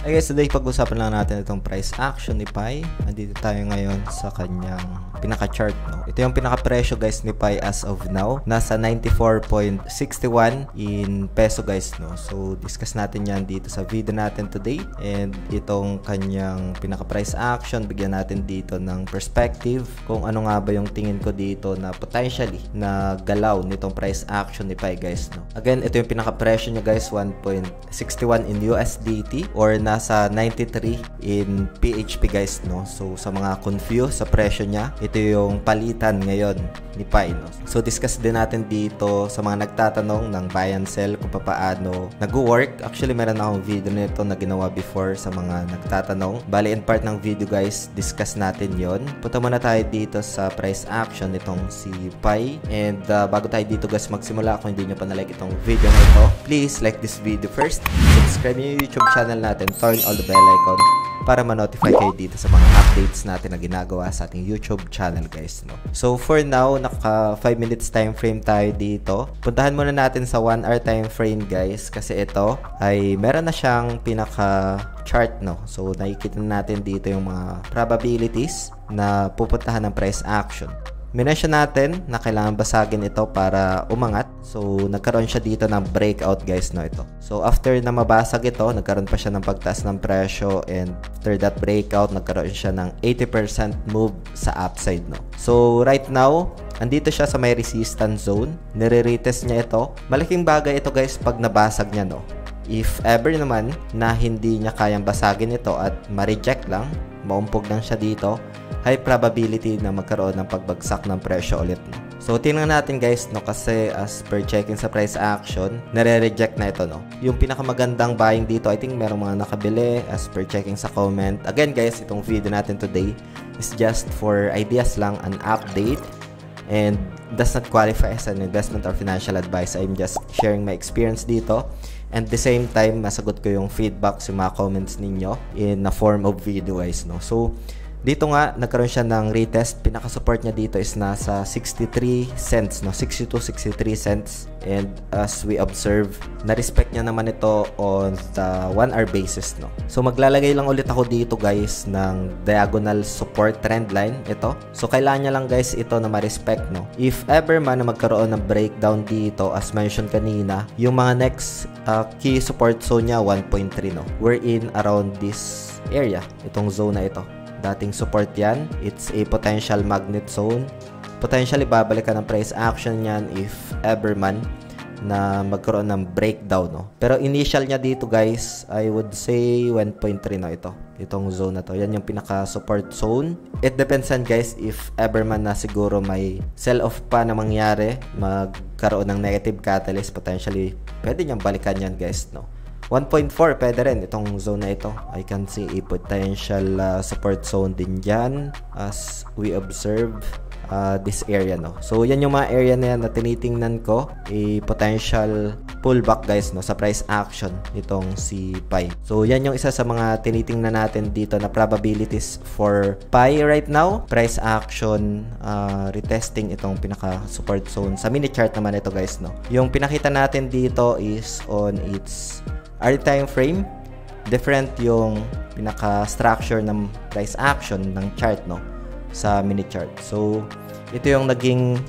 Hey guys, today pag-usapan lang natin itong price action ni Pi. Andito tayo ngayon sa kanyang pinaka-chart, no? Ito yung pinaka-presyo guys ni Pi as of now. Nasa 94.61 in peso guys, no? So, discuss natin yan dito sa video natin today. And itong kanyang pinaka-price action, bigyan natin dito ng perspective kung ano nga ba yung tingin ko dito na potentially na galaw nitong price action ni Pi guys, no? Again, ito yung pinaka-presyo niya guys, 1.61 in USDT or nasa 93 in PHP guys, no? So sa mga confused sa presyo niya, ito yung palitan ngayon ni Pi, no? So discuss din natin dito sa mga nagtatanong ng buy and sell kung paano nag-work. Actually meron akong video nito na ginawa before sa mga nagtatanong. Bali in part ng video guys, discuss natin yon. Punta muna tayo dito sa price action nitong si Pi. And bago tayo dito guys magsimula, kung hindi nyo pa na-like itong video na ito, please like this video first. Subscribe nyo yung YouTube channel natin, turn all the bell icon para ma-notify kayo dito sa mga updates natin na ginagawa sa ating YouTube channel guys, no? So for now, naka 5 minutes time frame tayo dito. Puntahan muna natin sa 1 hour time frame guys, kasi ito ay meron na siyang pinaka chart, no? So nakikita natin dito yung mga probabilities na pupuntahan ng price action. Minention natin na kailangan basagin ito para umangat. So, nagkaroon siya dito ng breakout guys, no, ito. So, after na mabasag ito, nagkaroon pa siya ng pagtaas ng presyo, and after that breakout, nagkaroon siya ng 80% move sa upside, no. So, right now, andito siya sa may resistance zone. Nire-retest niya ito. Malaking bagay ito guys pag nabasag niya, no. If ever naman na hindi niya kayang basagin ito at ma-reject lang, maumpog lang siya dito, high probability na magkaroon ng pagbagsak ng presyo ulit, no? So, tingnan natin guys, no, kasi as per checking sa price action, nare-reject na ito, no? Yung pinakamagandang buying dito, I think merong mga nakabili as per checking sa comment. Again guys, itong video natin today is just for ideas lang, an update, and does not qualify as an investment or financial advice. I'm just sharing my experience dito. And the same time, masagot ko yung feedback sa mga comments ninyo in a form of video guys, no? So, dito nga, nagkaroon siya ng retest. Pinaka-support niya dito is nasa 63 cents, no? 62-63 cents. And as we observe, na-respect niya naman ito on the 1 hour basis, no? So, maglalagay lang ulit ako dito, guys, ng diagonal support trend line. Ito. So, kailangan niya lang, guys, ito na ma-respect, no? If ever man na magkaroon ng breakdown dito, as mentioned kanina, yung mga next key support zone niya, 1.3, no? We're in around this area. Itong zone na ito. Dating support yan. It's a potential magnet zone. Potentially babalik ka ng price action yan if ever man na magkaroon ng breakdown, no? Pero initial niya dito guys, I would say 1.3, no? Itong zone na to. Yan yung pinaka support zone. It depends on guys if ever man na siguro may sell off pa na mangyari, magkaroon ng negative catalyst, potentially pwede niyang balikan yan guys, no? 1.4 pwede rin itong zone na ito. I can see a potential support zone din dyan as we observe this area, no. So yan yung mga area na yan na tinitingnan ko, a potential pullback guys, no, sa price action nitong si Pi. So yan yung isa sa mga tinitingnan natin dito na probabilities for Pi right now. Price action retesting itong pinaka support zone. Sa mini chart naman ito guys, no. Yung pinakita natin dito is on its hourly time frame. Different yung pinaka-structure ng price action ng chart, no, sa mini chart. So, ito yung naging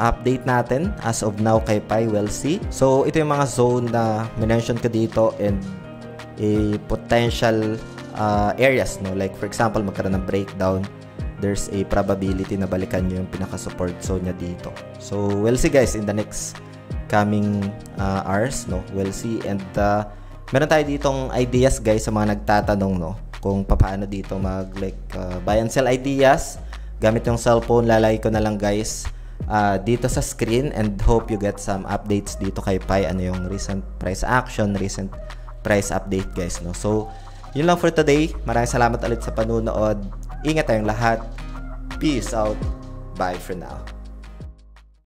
update natin as of now kay Pi. We'll see. So, ito yung mga zone na minention ko dito and a potential areas, no. Like, for example, magkaroon ng breakdown. There's a probability na balikan nyo yung pinaka-support zone niya dito. So, we'll see guys in the next coming hours, no. We'll see. And, meron tayo ditong ideas guys sa mga nagtatanong, no, kung paano dito mag buy and sell ideas gamit yung cellphone. Lalagay ko na lang guys dito sa screen, and hope you get some updates dito kay Pi. Ano yung recent price action, recent price update guys, no. So yun lang for today. Maraming salamat ulit sa panunood. Ingat tayong lahat. Peace out. Bye for now.